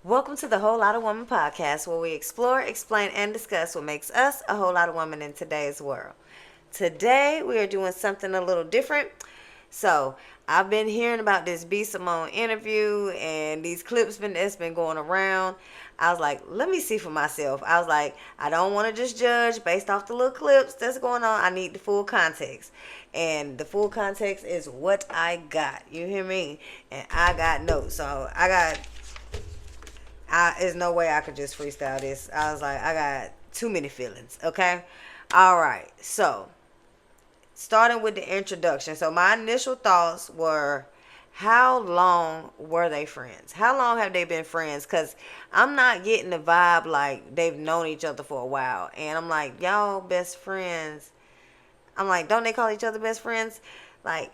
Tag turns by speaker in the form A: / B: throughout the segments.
A: Welcome to the Whole Lotta Woman Podcast, where we explore, explain, and discuss what makes us a whole lot of women in today's world. Today, we are doing something a little different. So, I've been hearing about this B.Simone interview and these clips that's been going around. I was like, let me see for myself. I was like, I don't want to just judge based off the little clips that's going on. I need the full context. And the full context is what I got. You hear me? And I got notes. So, there's no way I could just freestyle this. I was like, I got too many feelings. Okay? All right. So, starting with the introduction. So, my initial thoughts were, how long were they friends? How long have they been friends? Because I'm not getting the vibe like they've known each other for a while. And I'm like, y'all best friends. I'm like, don't they call each other best friends? Like,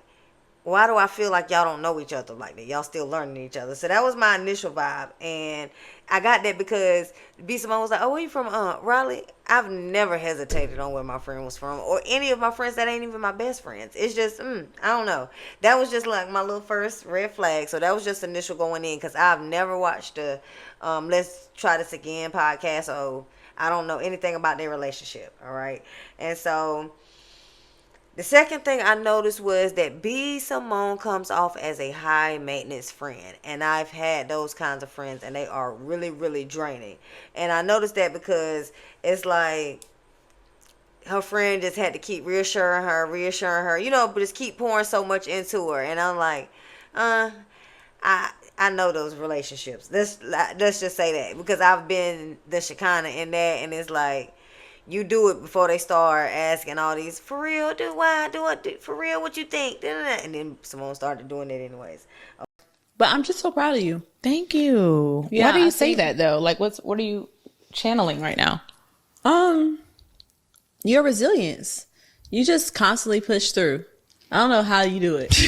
A: why do I feel like y'all don't know each other like that? Y'all still learning each other. So that was my initial vibe. And I got that because B.Simone was like, oh, where you from? Raleigh? I've never hesitated on where my friend was from. Or any of my friends that ain't even my best friends. It's just, I don't know. That was just like my little first red flag. So that was just initial going in. Because I've never watched the Let's Try This Again podcast. So I don't know anything about their relationship. All right. And so the second thing I noticed was that B.Simone comes off as a high maintenance friend. And I've had those kinds of friends and they are really, really draining. And I noticed that because it's like her friend just had to keep reassuring her, but just keep pouring so much into her. And I'm like, I know those relationships. Let's just say that. Because I've been the Shekinah in that, and it's like, you do it before they start asking all these, for real, for real, what you think? And then Simone started doing it anyways.
B: But I'm just so proud of you.
C: Thank you.
B: Yeah,
C: Why do you say that though? Like, what are you channeling right now?
B: Your resilience. You just constantly push through. I don't know how you do it.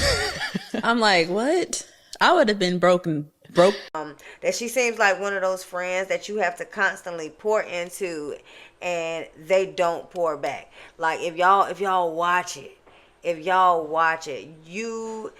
B: I'm like, what? I would have been broke.
A: That she seems like one of those friends that you have to constantly pour into and they don't pour back. Like if y'all watch it, you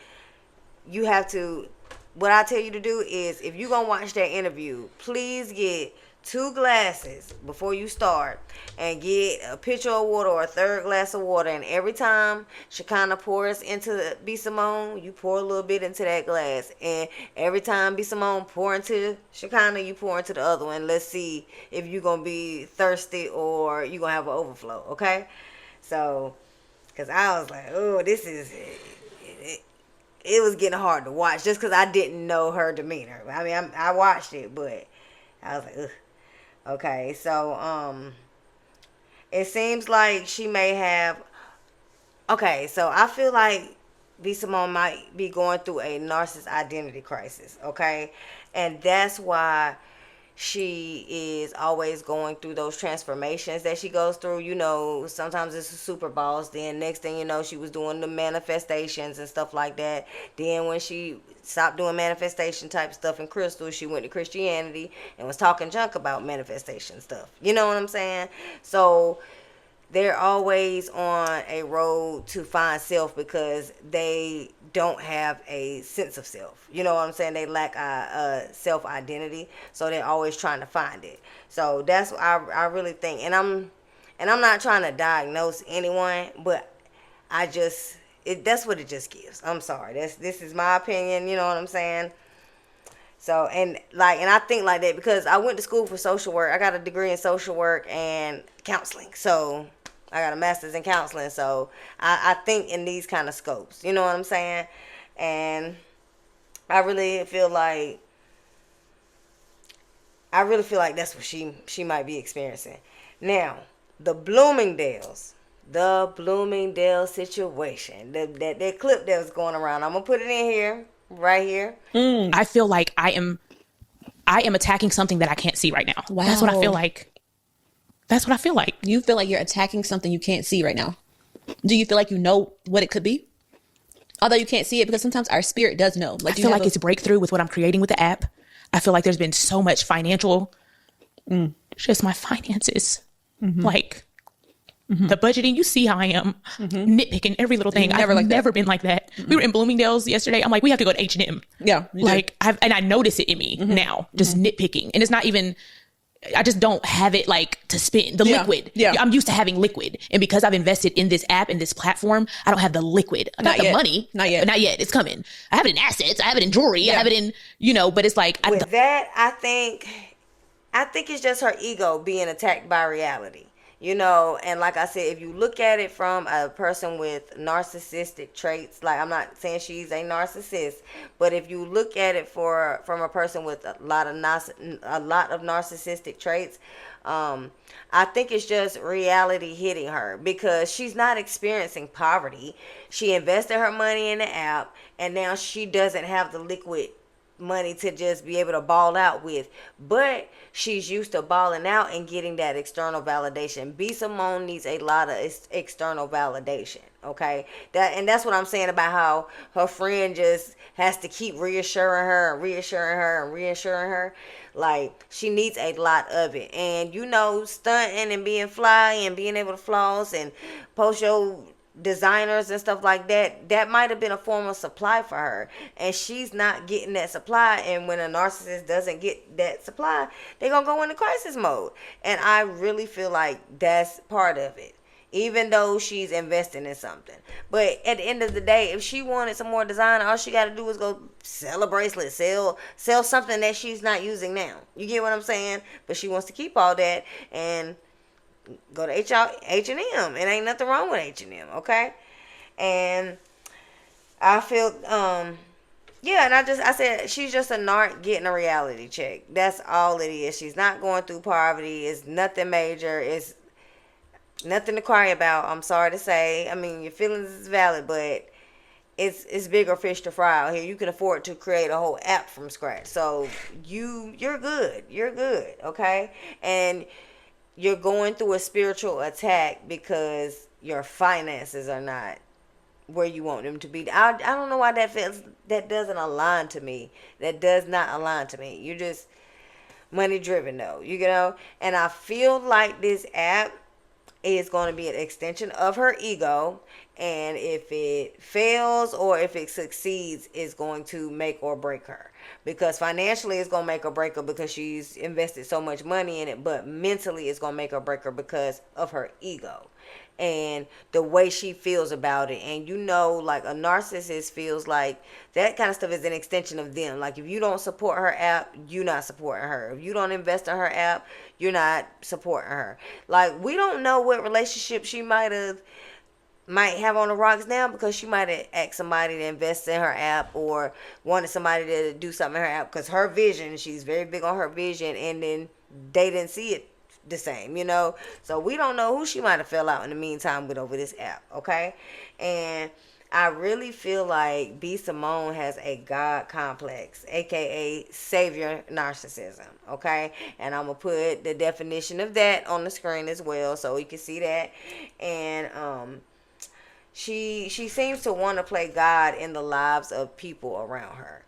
A: have to, what I tell you to do is, if you're gonna watch that interview, please get 2 glasses before you start and get a pitcher of water or a third glass of water, and every time Shekinah pours into B.Simone, you pour a little bit into that glass, and every time B.Simone pour into Shekinah, you pour into the other one. Let's see if you're gonna be thirsty or you're gonna have an overflow. Okay? So because I was like, oh, this is it was getting hard to watch just because I didn't know her demeanor. I mean, I watched it, but I was like, ugh. Okay, so it seems like she may have. Okay, so I feel like B.Simone might be going through a narcissist identity crisis. Okay, and that's why she is always going through those transformations that she goes through. Sometimes it's a super boss. Then next thing you know, she was doing the manifestations and stuff like that. Then when she stopped doing manifestation type stuff in crystal, she went to Christianity and was talking junk about manifestation stuff. You know what I'm saying? So they're always on a road to find self because they don't have a sense of self. You know what I'm saying? They lack a self-identity, so they're always trying to find it. So that's what I really think. And I'm not trying to diagnose anyone, but that's what it just gives. I'm sorry. This is my opinion, you know what I'm saying? So, and I think like that because I went to school for social work. I got a degree in social work and counseling. So I got a master's in counseling, so I think in these kind of scopes. You know what I'm saying? And I really feel like that's what she might be experiencing. Now, the Bloomingdale situation, that clip that was going around, I'm gonna put it in here, right here.
C: I feel like I am attacking something that I can't see right now.
B: Wow.
C: That's what I feel like.
B: You feel like you're attacking something you can't see right now. Do you feel like you know what it could be? Although you can't see it, because sometimes our spirit does know.
C: Like, I feel like it's a breakthrough with what I'm creating with the app. I feel like there's been so much financial, just my finances. Mm-hmm. Like, the budgeting. You see how I am nitpicking every little thing. I've never been like that. We were in Bloomingdale's yesterday. I'm like, we have to go to H&M.
B: Yeah.
C: Like, I notice it in me now, just nitpicking. And it's not even, I just don't have it like to spend the liquid. Yeah. I'm used to having liquid. And because I've invested in this app and this platform, I don't have the liquid. I got the money. Not yet. Not yet. It's coming. I have it in assets. I have it in jewelry. I have it in, but it's like.
A: With that, I think it's just her ego being attacked by reality. And like I said, if you look at it from a person with narcissistic traits, like I'm not saying she's a narcissist, but if you look at it from a person with a lot of narcissistic traits, I think it's just reality hitting her because she's not experiencing poverty. She invested her money in the app, and now she doesn't have the liquid money to just be able to ball out with, but she's used to balling out and getting that external validation. B.Simone needs a lot of external validation, okay? That's what I'm saying about how her friend just has to keep reassuring her. Like, she needs a lot of it. And stunting and being fly and being able to floss and post your designers and stuff like that might have been a form of supply for her, and she's not getting that supply. And when a narcissist doesn't get that supply, they're gonna go into crisis mode. And I really feel like that's part of it, even though she's investing in something. But at the end of the day, if she wanted some more design, all she got to do is go sell a bracelet, sell something that she's not using now. You get what I'm saying? But she wants to keep all that and go to H&M. It ain't nothing wrong with H&M, okay? And I feel, and I said she's just a narc getting a reality check. That's all it is. She's not going through poverty. It's nothing major. It's nothing to cry about, I'm sorry to say. I mean, your feelings is valid, but it's bigger fish to fry out here. You can afford to create a whole app from scratch. So you're good. You're good, okay? And you're going through a spiritual attack because your finances are not where you want them to be. I don't know why that doesn't align to me. That does not align to me. You're just money driven though, and I feel like this app is going to be an extension of her ego, and if it fails or if it succeeds, it's going to make or break her. Because financially it's going to make or break her because she's invested so much money in it, but mentally it's going to make or break her because of her ego and the way she feels about it. And like a narcissist feels like that kind of stuff is an extension of them. Like if you don't support her app, you're not supporting her. If you don't invest in her app, you're not supporting her. Like, we don't know what relationship she might have on the rocks now, because she might have asked somebody to invest in her app or wanted somebody to do something in her app because her vision, she's very big on her vision, and then they didn't see it the same, so we don't know who she might have fell out in the meantime with over this app, okay? And I really feel like B.Simone has a God complex, aka savior narcissism, okay? And I'm gonna put the definition of that on the screen as well so you can see that. And she seems to want to play God in the lives of people around her.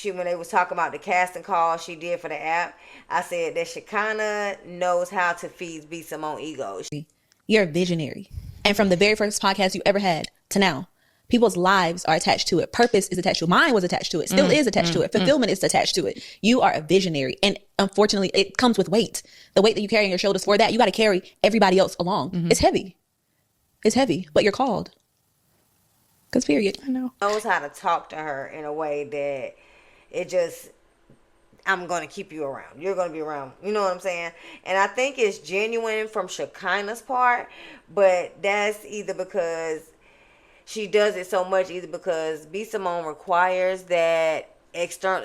A: When they was talking about the casting call she did for the app, I said that Shekinah knows how to feed B.Simone ego.
B: You're a visionary. And from the very first podcast you ever had to now, people's lives are attached to it. Purpose is attached to it. Mine was attached to it. Still is attached to it. Fulfillment is attached to it. You are a visionary. And unfortunately, it comes with weight. The weight that you carry on your shoulders for that, you got to carry everybody else along. It's heavy. It's heavy, but you're called. Because period. I know.
A: Knows how to talk to her in a way that it just, I'm going to keep you around. You're going to be around. You know what I'm saying? And I think it's genuine from Shekinah's part, but that's either because she does it so much, either because B.Simone requires that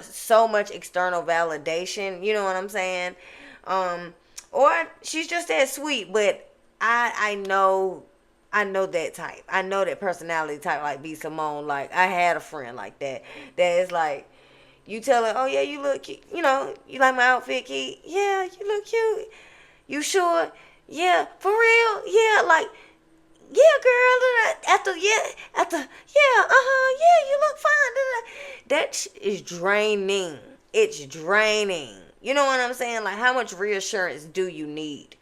A: so much external validation. You know what I'm saying? Or she's just that sweet, but I know that type. I know that personality type like B.Simone. Like, I had a friend like that. That is like, you tell her, oh yeah, you look cute. You like my outfit, Keith? Yeah, you look cute. You sure? Yeah, for real? Yeah, like, yeah, girl. Yeah, you look fine. That is draining. It's draining. You know what I'm saying? Like, how much reassurance do you need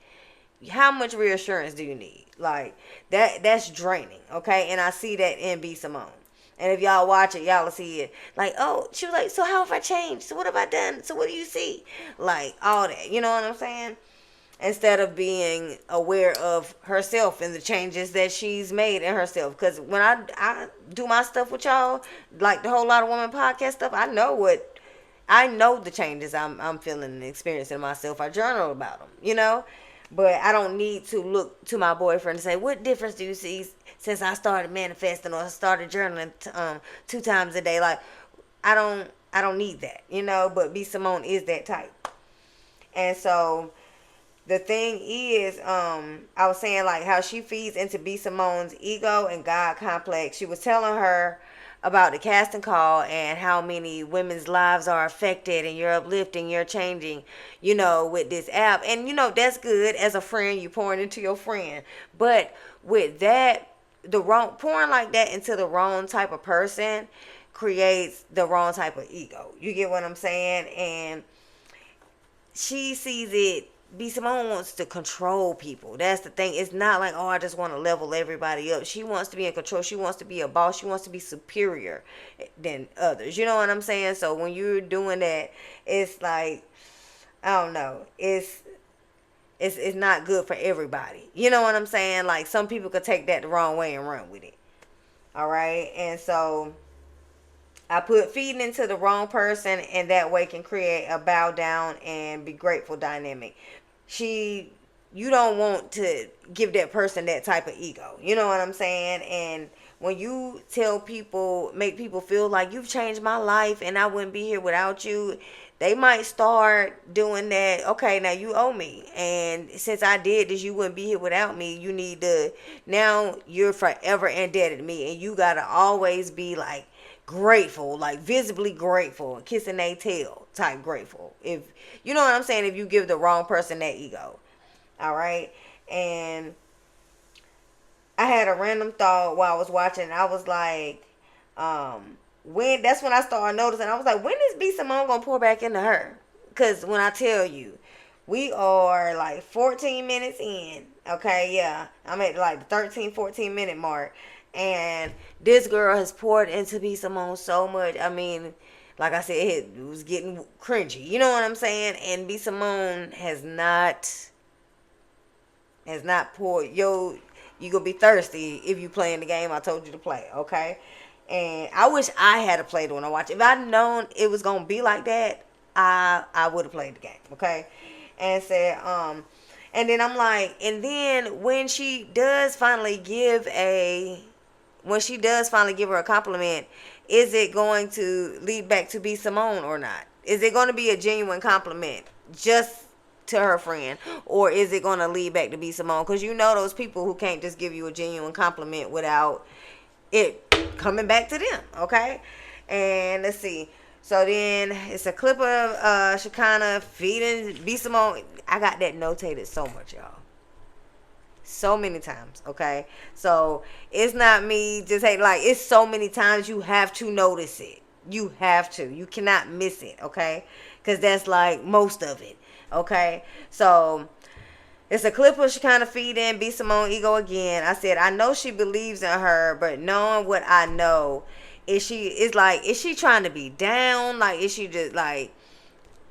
A: how much reassurance do you need? Like, that's draining, okay? And I see that in B.Simone. And if y'all watch it, y'all will see it. Like, oh, she was like, so how have I changed? So what have I done? So what do you see? Like, all that. You know what I'm saying? Instead of being aware of herself and the changes that she's made in herself. Because when I do my stuff with y'all, like the Whole Lotta Woman Podcast stuff, I know the changes I'm feeling and experiencing myself. I journal about them, you know? But I don't need to look to my boyfriend and say, what difference do you see since I started manifesting or started journaling 2 times a day? Like, I don't need that, you know? But B.Simone is that type. And so the thing is, I was saying, like, how she feeds into B.Simone's ego and God complex. She was telling her about the casting call and how many women's lives are affected, and you're uplifting, you're changing, you know, with this app. And, you know, that's good. As a friend, you pouring into your friend. But with that, pouring like that into the wrong type of person creates the wrong type of ego. You get what I'm saying? And she sees it. B.Simone wants to control people. That's the thing. It's not like, oh, I just want to level everybody up. She wants to be in control. She wants to be a boss. She wants to be superior than others. You know what I'm saying? So when you're doing that, it's like, I don't know. It's not good for everybody. You know what I'm saying? Like, some people could take that the wrong way and run with it. All right? And so I put feeding into the wrong person, and that way can create a bow down and be grateful dynamic. You don't want to give that person that type of ego. You know what I'm saying? And when you make people feel like you've changed my life and I wouldn't be here without you, they might start doing that. Okay, now you owe me. And since I did this, you wouldn't be here without me. Now you're forever indebted to me. And you got to always be like grateful, like visibly grateful, kissing their tail type grateful. If you know what I'm saying, if you give the wrong person that ego. All right. And I had a random thought while I was watching. I was like, that's when I started noticing. I was like, when is B.Simone gonna pour back into her? Because when I tell you, we are like 14 minutes in. Okay, yeah, I'm at like the 13, 14 minute mark. And this girl has poured into B.Simone so much. I mean, like I said, it was getting cringy. You know what I'm saying? And B.Simone has not poured. Yo, you gonna be thirsty if you playing the game I told you to play, okay? And I wish I had to play it when I watch it. If I'd known it was gonna be like that, I would have played the game, okay? And said, and then I'm like, and then when she does finally give her a compliment, is it going to lead back to B.Simone or not? Is it going to be a genuine compliment just to her friend, or is it going to lead back to B.Simone? Because you know those people who can't just give you a genuine compliment without it coming back to them, okay? And let's see. So then it's a clip of Shekinah feeding B.Simone. I got that notated so much, y'all. So many times, okay? So it's not me just it's so many times you have to notice it. You have to. You cannot miss it, okay? Because that's like most of it, okay? So it's a clip of Shekinah feeding B.Simone ego again. I said, I know she believes in her, but knowing what I know, is she trying to be down? Like, is she just like,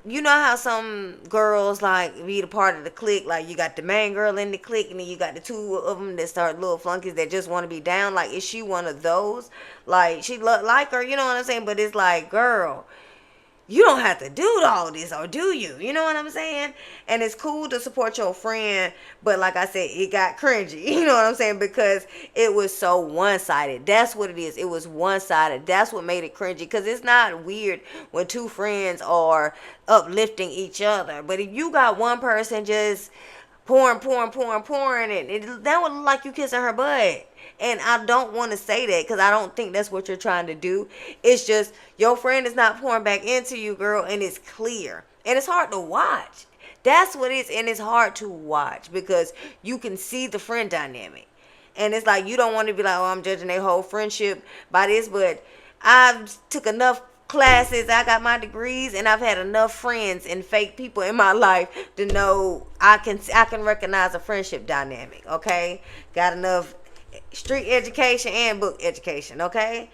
A: you know how some girls like be the part of the clique, like you got the main girl in the clique and then you got the two of them that start little flunkies that just want to be down? Like, is she one of those? Like, she look like her, you know what I'm saying? But it's like, girl, you don't have to do all this, or do you? You know what I'm saying? And it's cool to support your friend, but like I said, it got cringy. You know what I'm saying? Because it was so one-sided. That's what it is. It was one-sided. That's what made it cringy. Because it's not weird when two friends are uplifting each other. But if you got one person just pouring, and that would look like you kissing her butt. And I don't want to say that because I don't think that's what you're trying to do. It's just your friend is not pouring back into you, girl, and it's clear. And it's hard to watch. That's what it is. And it's hard to watch because you can see the friend dynamic. And it's like you don't want to be like, oh, I'm judging their whole friendship by this. But I've took enough classes, I got my degrees, and I've had enough friends and fake people in my life to know I can recognize a friendship dynamic. Okay, got enough street education and book education. Okay,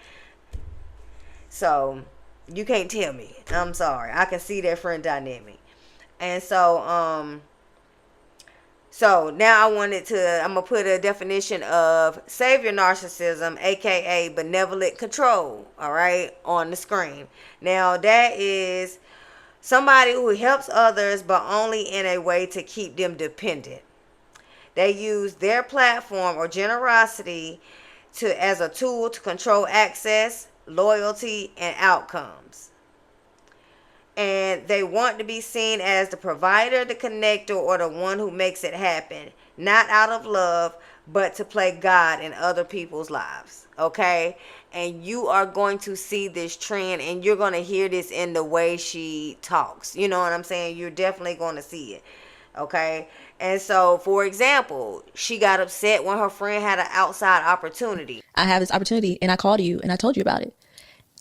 A: so you can't tell me. I'm sorry, I can see that friend dynamic. And so so now I'm gonna put a definition of savior narcissism, aka benevolent control, all right, on the screen. Now that is somebody who helps others, but only in a way to keep them dependent. They use their platform or generosity as a tool to control access, loyalty, and outcomes. And they want to be seen as the provider, the connector, or the one who makes it happen. Not out of love, but to play God in other people's lives. Okay? And you are going to see this trend, and you're going to hear this in the way she talks. You know what I'm saying? You're definitely going to see it. Okay? And so, for example, she got upset when her friend had an outside opportunity.
B: I have this opportunity, and I called you, and I told you about it.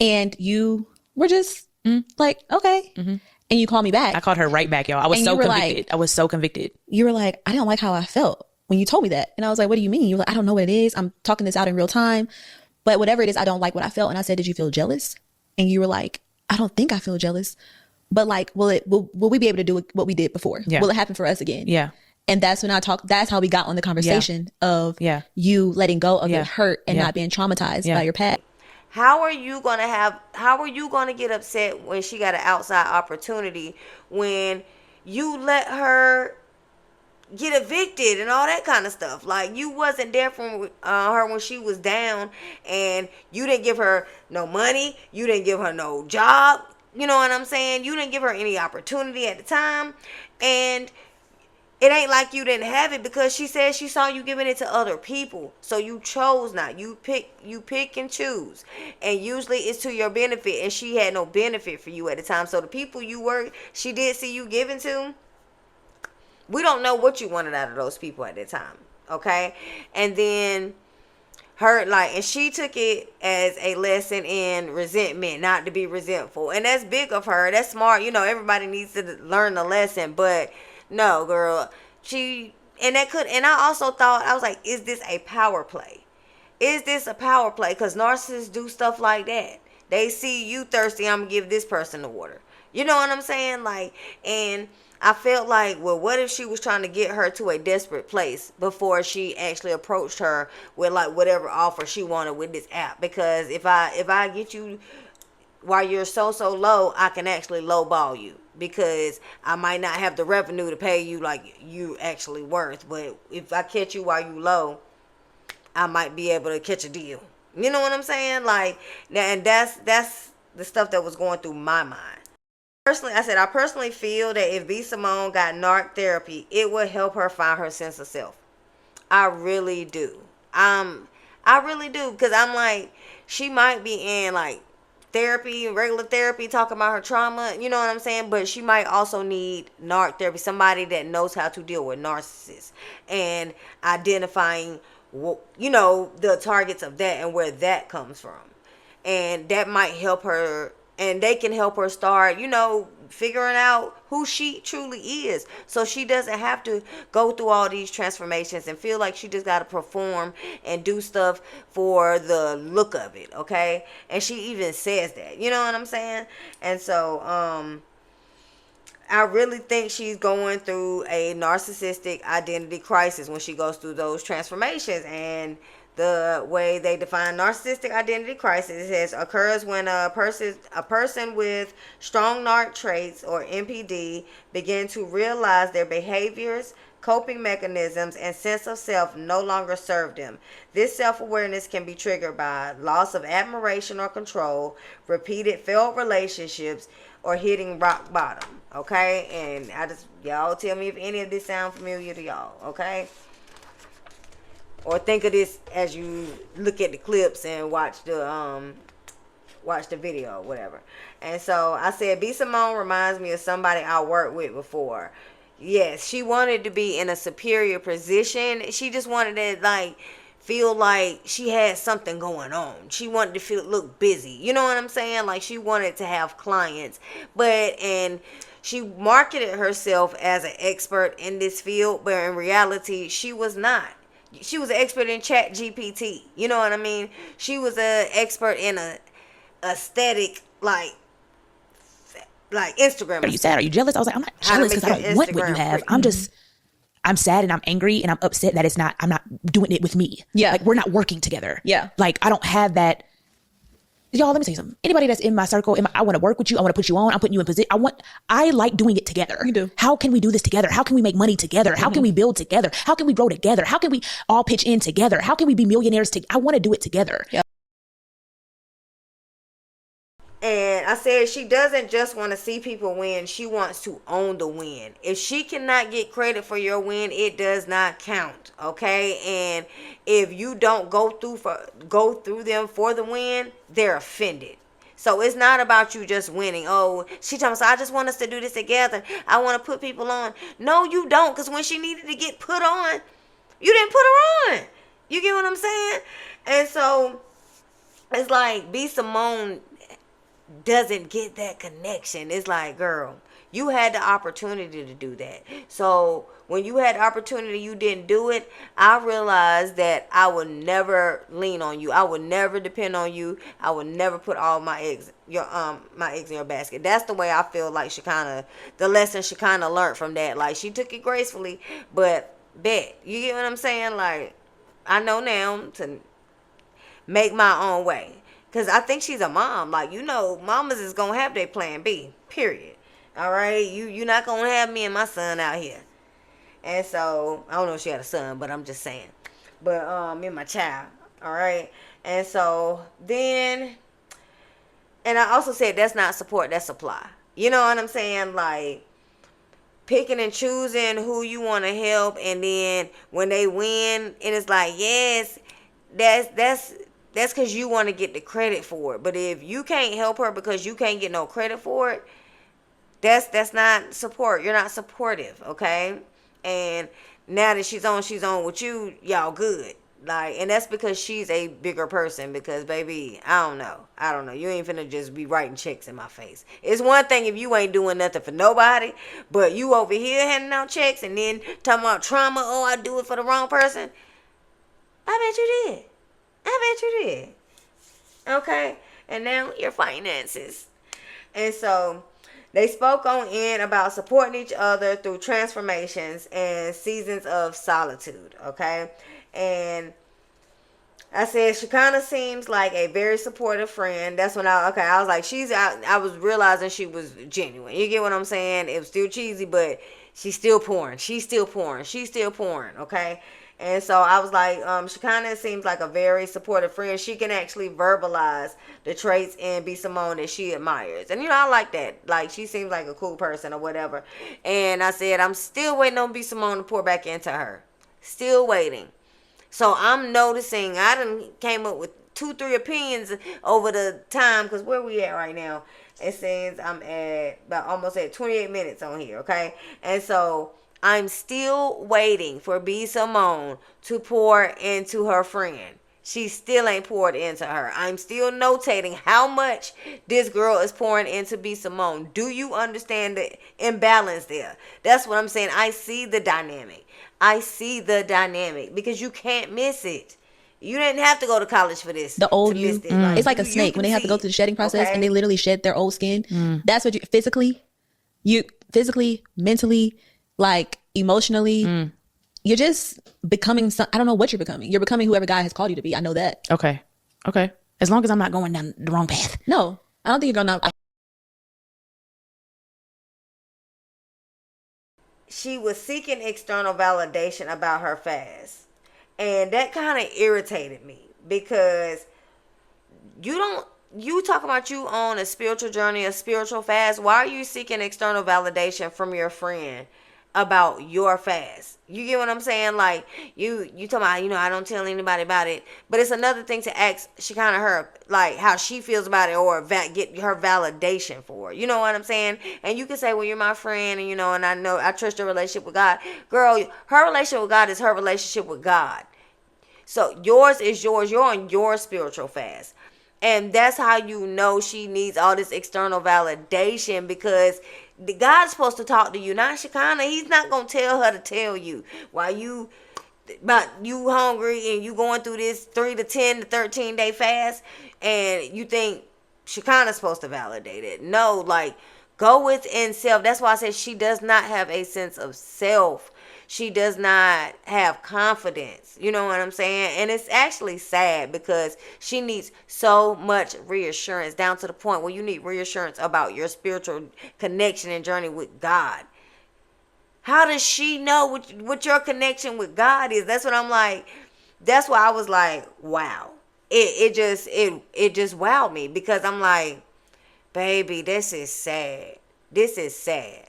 B: And you were just like, okay. And you called me back.
C: I called her right back, y'all. I was so convicted.
B: Like,
C: I was so convicted.
B: You were like, I don't like how I felt when you told me that. And I was like, what do you mean? You were like, I don't know what it is. I'm talking this out in real time. But whatever it is, I don't like what I felt. And I said, did you feel jealous? And you were like, I don't think I feel jealous. But like, will we be able to do what we did before? Yeah. Will it happen for us again?
C: Yeah.
B: And that's when that's how we got on the conversation of you letting go of your hurt and not being traumatized by your past.
A: How are you gonna get upset when she got an outside opportunity when you let her get evicted and all that kind of stuff? Like, you wasn't there for her when she was down, and you didn't give her no money, you didn't give her no job, you know what I'm saying? You didn't give her any opportunity at the time, and it ain't like you didn't have it, because she said she saw you giving it to other people. So you chose not. You pick and choose. And usually it's to your benefit, and she had no benefit for you at the time. So the people she did see you giving to, we don't know what you wanted out of those people at that time. Okay? And then and she took it as a lesson in resentment, not to be resentful. And that's big of her. That's smart. You know, everybody needs to learn the lesson, but no, girl, and I also thought, I was like, is this a power play? Is this a power play? Because narcissists do stuff like that. They see you thirsty, I'm going to give this person the water. You know what I'm saying? Like, and I felt like, well, what if she was trying to get her to a desperate place before she actually approached her with like whatever offer she wanted with this app? Because if I get you while you're so low, I can actually lowball you, because I might not have the revenue to pay you like you actually worth. But if I catch you while you low, I might be able to catch a deal. You know what I'm saying? Like, and that's the stuff that was going through my mind. I personally feel that if B.Simone got narc therapy, it would help her find her sense of self. I really do. I really do, because I'm like, she might be in like regular therapy, talking about her trauma, you know what I'm saying? But she might also need narc therapy, somebody that knows how to deal with narcissists and identifying, you know, the targets of that and where that comes from. And that might help her, and they can help her start, you know, figuring out who she truly is, so she doesn't have to go through all these transformations and feel like she just got to perform and do stuff for the look of it. Okay? And she even says that, you know what I'm saying? And so I really think she's going through a narcissistic identity crisis when she goes through those transformations. And the way they define narcissistic identity crisis is occurs when a person with strong narc traits, or NPD, begin to realize their behaviors, coping mechanisms, and sense of self no longer serve them. This self-awareness can be triggered by loss of admiration or control, repeated failed relationships, or hitting rock bottom. Okay? And y'all tell me if any of this sound familiar to y'all. Okay? Or think of this as you look at the clips and watch the video, whatever. And so I said, B.Simone reminds me of somebody I worked with before. Yes, she wanted to be in a superior position. She just wanted to like feel like she had something going on. She wanted to look busy. You know what I'm saying? Like she wanted to have clients. And she marketed herself as an expert in this field, but in reality, she was not. She was an expert in Chat GPT. You know what I mean? She was an expert in a aesthetic, like Instagram.
C: Are you sad? Are you jealous? I was like, I'm not jealous because I don't want what you have. I'm sad and I'm angry and I'm upset that I'm not doing it with me.
B: Yeah.
C: Like we're not working together.
B: Yeah.
C: Like I don't have that. Y'all, let me tell you something. Anybody that's in my circle, I want to work with you. I want to put you on. I'm putting you in position. I like doing it together.
B: You do.
C: How can we do this together? How can we make money together? How can we build together? How can we grow together? How can we all pitch in together? How can we be millionaires together? I want to do it together.
B: Yeah.
A: And I said she doesn't just want to see people win. She wants to own the win. If she cannot get credit for your win, it does not count. Okay? And if you don't go through them for the win, they're offended. So it's not about you just winning. Oh, she told me, so I just want us to do this together. I want to put people on. No, you don't. Because when she needed to get put on, you didn't put her on. You get what I'm saying? And so it's like B.Simone doesn't get that connection. It's like, girl, you had the opportunity to do that. So when you had the opportunity, you didn't do it. I realized that I would never lean on you. I would never depend on you. I would never put all my eggs in your basket. That's the way I feel like the lesson Shekinah learned from that. Like she took it gracefully, but you get what I'm saying? Like I know now to make my own way. Because I think she's a mom. Like, mamas is going to have their plan B. Period. All right? You're not going to have me and my son out here. And so, I don't know if she had a son, but I'm just saying. But, me and my child. All right? And so, then, and I also said that's not support, that's supply. You know what I'm saying? Like, picking and choosing who you want to help. And then, when they win, and it's like, yes, that's because you want to get the credit for it. But if you can't help her because you can't get no credit for it, that's not support. You're not supportive, okay? And now that she's on with you, y'all good. Like, and that's because she's a bigger person. Because, baby, I don't know. You ain't finna just be writing checks in my face. It's one thing if you ain't doing nothing for nobody, but you over here handing out checks and then talking about trauma. Oh, I do it for the wrong person. I bet you did. Okay? And now your finances. And so they spoke on end about supporting each other through transformations and seasons of solitude. Okay? And I said Shekinah seems like a very supportive friend. That's when I was like, I was realizing she was genuine. You get what I'm saying? It was still cheesy, but she's still pouring. Okay? And so I was like, Shekinah seems like a very supportive friend. She can actually verbalize the traits in B.Simone that she admires. And, I like that. Like, she seems like a cool person or whatever. And I said, I'm still waiting on B.Simone to pour back into her. Still waiting. So I'm noticing, I done came up with 2-3 opinions over the time. Because where we at right now? It says I'm almost at 28 minutes on here, okay? And so I'm still waiting for B.Simone to pour into her friend. She still ain't poured into her. I'm still notating how much this girl is pouring into B.Simone. Do you understand the imbalance there? That's what I'm saying. I see the dynamic because you can't miss it. You didn't have to go to college for this.
B: The old you. Like, it's like a snake when they have to go through the shedding process, and they literally shed their old skin. That's what you physically, mentally, like emotionally, you're just becoming I don't know what you're becoming. You're becoming whoever God has called you to be. I know that.
C: Okay. As long as I'm not going down the wrong path.
B: No, I don't think you're going to.
A: She was seeking external validation about her fast. And that kind of irritated me because you talk about you on a spiritual journey, a spiritual fast. Why are you seeking external validation from your friend about your fast? You get what I'm saying? Like, you talking about, I don't tell anybody about it. But it's another thing to ask Shekinah her, like, how she feels about it or get her validation for it. You know what I'm saying? And you can say, well, you're my friend, and, and I know I trust your relationship with God. Girl, her relationship with God is her relationship with God. So yours is yours. You're on your spiritual fast. And that's how you know she needs all this external validation, because God's supposed to talk to you, not Shekinah. He's not going to tell her to tell you while you hungry and you going through this 3 to 10 to 13 day fast, and you think Shekinah's supposed to validate it. No, like, go within self. That's why I said she does not have a sense of self. She does not have confidence. You know what I'm saying? And it's actually sad, because she needs so much reassurance, down to the point where you need reassurance about your spiritual connection and journey with God. How does she know what your connection with God is? That's what I'm like. That's why I was like, wow. It just wowed me, because I'm like, baby, this is sad. This is sad.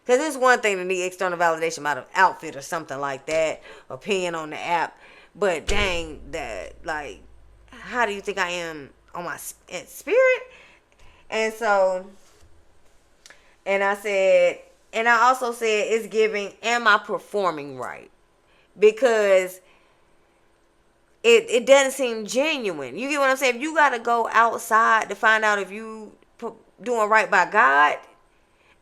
A: Because it's one thing to need external validation about an outfit or something like that, opinion on the app. But dang, like, how do you think I am on my spirit? And so, and I also said, it's giving, am I performing right? Because it doesn't seem genuine. You get what I'm saying? If you got to go outside to find out if you doing right by God,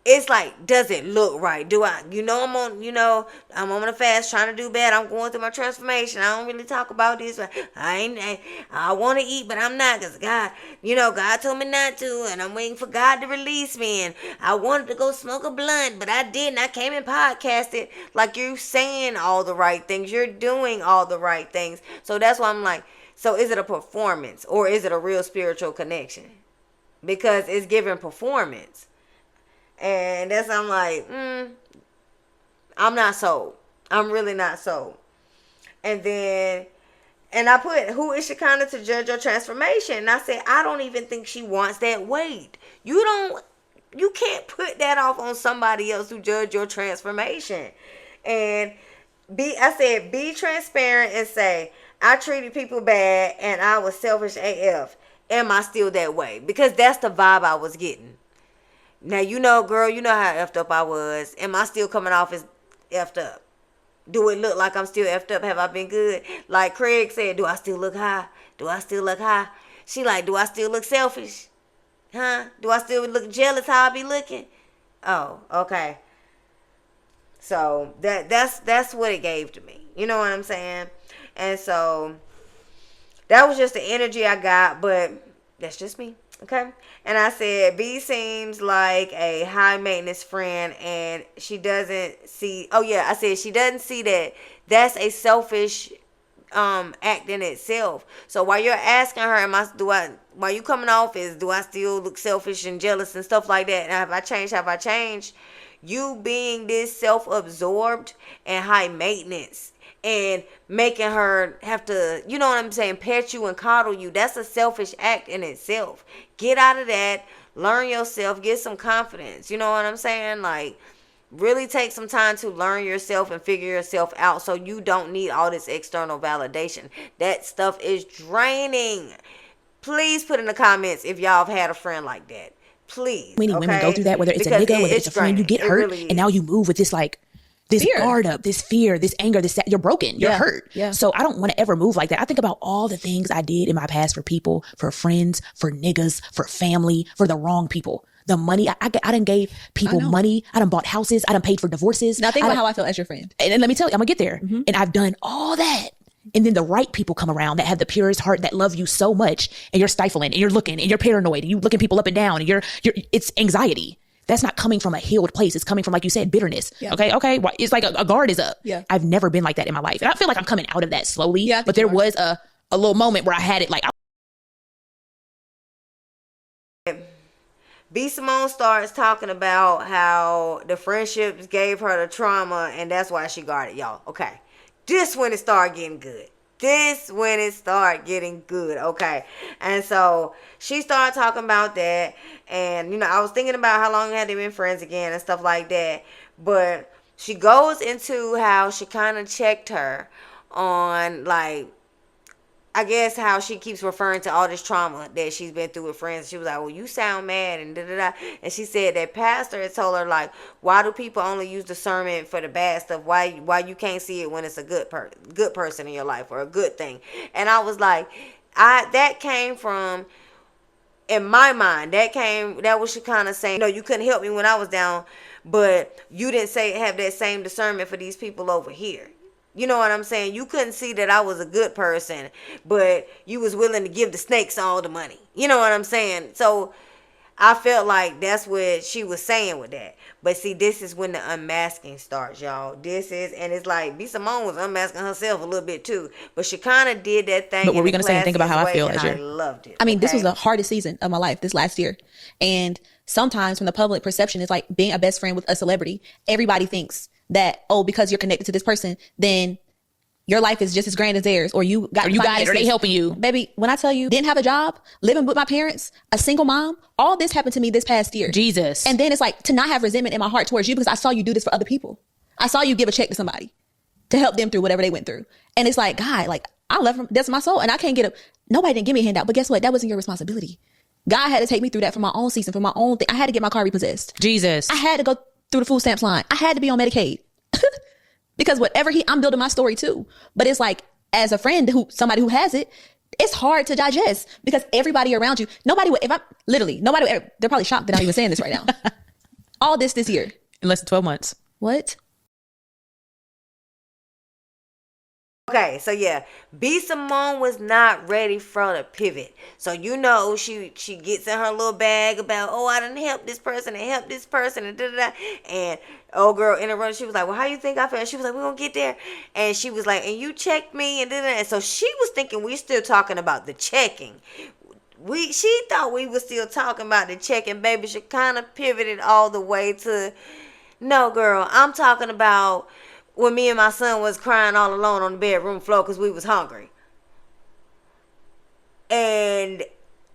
A: it's like, does it look right? Do I, I'm on a fast trying to do bad. I'm going through my transformation. I don't really talk about this. I want to eat, but I'm not, because God, God told me not to, and I'm waiting for God to release me. And I wanted to go smoke a blunt, but I didn't. I came and podcasted. Like, you're saying all the right things. You're doing all the right things. So that's why I'm like, so is it a performance, or is it a real spiritual connection? Because it's giving performance. And that's, I'm like, I'm not sold. I'm really not sold. And I put, who is Shekinah to judge your transformation? And I said, I don't even think she wants that weight. You can't put that off on somebody else who judge your transformation. And I said, be transparent and say, I treated people bad and I was selfish AF. Am I still that way? Because that's the vibe I was getting. Now, girl, you know how effed up I was. Am I still coming off as effed up? Do it look like I'm still effed up? Have I been good? Like Craig said, do I still look high? Do I still look high? She like, do I still look selfish? Huh? Do I still look jealous how I be looking? Oh, okay. So that's what it gave to me. You know what I'm saying? And so that was just the energy I got, but that's just me. Okay. And I said, B seems like a high maintenance friend, and she doesn't see, I said she doesn't see that that's a selfish act in itself. So while you're asking her, while you coming off is, do I still look selfish and jealous and stuff like that? And have I changed? You being this self-absorbed and high maintenance and making her have to, you know what I'm saying, pet you and coddle you, that's a selfish act in itself. Get out of that. Learn yourself. Get some confidence. You know what I'm saying? Like, really take some time to learn yourself and figure yourself out, so you don't need all this external validation. That stuff is draining. Please put in the comments if y'all have had a friend like that. Please.
C: Many women go through that, whether it's a nigga, whether it's a friend, you get hurt, really, and now you move with this, like, this fear, guard up, this fear, this anger, you're broken, you're hurt. Yeah. So I don't want to ever move like that. I think about all the things I did in my past for people, for friends, for niggas, for family, for the wrong people. The money, I done gave people money. I done bought houses. I done paid for divorces.
B: Now think about how I feel as your friend.
C: And let me tell you, I'm gonna get there. Mm-hmm. And I've done all that. And then the right people come around that have the purest heart, that love you so much, and you're stifling, and you're looking, and you're paranoid, and you looking people up and down, and it's anxiety. That's not coming from a healed place. It's coming from, like you said, bitterness. Yeah. Okay. It's like a guard is up. Yeah. I've never been like that in my life. And I feel like I'm coming out of that slowly. Yeah, but there was a little moment where I had it like.
A: B.Simone starts talking about how the friendships gave her the trauma, and that's why she guarded y'all. Okay. This when it started getting good. Okay. And so she started talking about that. And, I was thinking about how long had they been friends again and stuff like that. But she goes into how she kind of checked her on, like, I guess how she keeps referring to all this trauma that she's been through with friends. She was like, well, you sound mad and da-da-da. And she said that pastor had told her, like, why do people only use discernment for the bad stuff? Why you can't see it when it's a good person in your life or a good thing? And I was like, that came from, in my mind, that was Shekinah saying, no, you couldn't help me when I was down, but you didn't have that same discernment for these people over here. You know what I'm saying? You couldn't see that I was a good person, but you was willing to give the snakes all the money. You know what I'm saying? So I felt like that's what she was saying with that. But see, this is when the unmasking starts, y'all. And it's like B.Simone was unmasking herself a little bit too. But Shekinah did that thing.
C: But were we going to say anything about how I feel as
A: I loved it.
B: I mean, this was the hardest season of my life this last year. And sometimes from the public perception, it's like being a best friend with a celebrity. Everybody thinks that, oh, because you're connected to this person, then your life is just as grand as theirs, or you got
C: it, or they helping you.
B: Baby, when I tell you, didn't have a job, living with my parents, a single mom, all this happened to me this past year.
C: Jesus.
B: And then it's like to not have resentment in my heart towards you because I saw you do this for other people. I saw you give a check to somebody to help them through whatever they went through. And it's like, God, like I love him. That's my soul. And I can't nobody didn't give me a handout, but guess what? That wasn't your responsibility. God had to take me through that for my own season, for my own thing. I had to get my car repossessed.
C: Jesus.
B: I had to go through the food stamps line. I had to be on Medicaid. Because whatever I'm building my story too. But it's like, as a friend somebody who has it, it's hard to digest because everybody around you, they're probably shocked that I'm even saying this right now. All this year.
C: In less than 12 months.
B: What?
A: Okay, so yeah, B.Simone was not ready for the pivot. So you know she gets in her little bag about, oh, I didn't help this person and help this person and da-da-da. And old girl interrupted. She was like, well, how you think I feel? And she was like, we're going to get there. And she was like, and you checked me and da-da-da. And so she was thinking we still talking about the checking. She thought we were still talking about the checking. Baby, she kind of pivoted all the way to, no, girl, I'm talking about when me and my son was crying all alone on the bedroom floor because we was hungry. And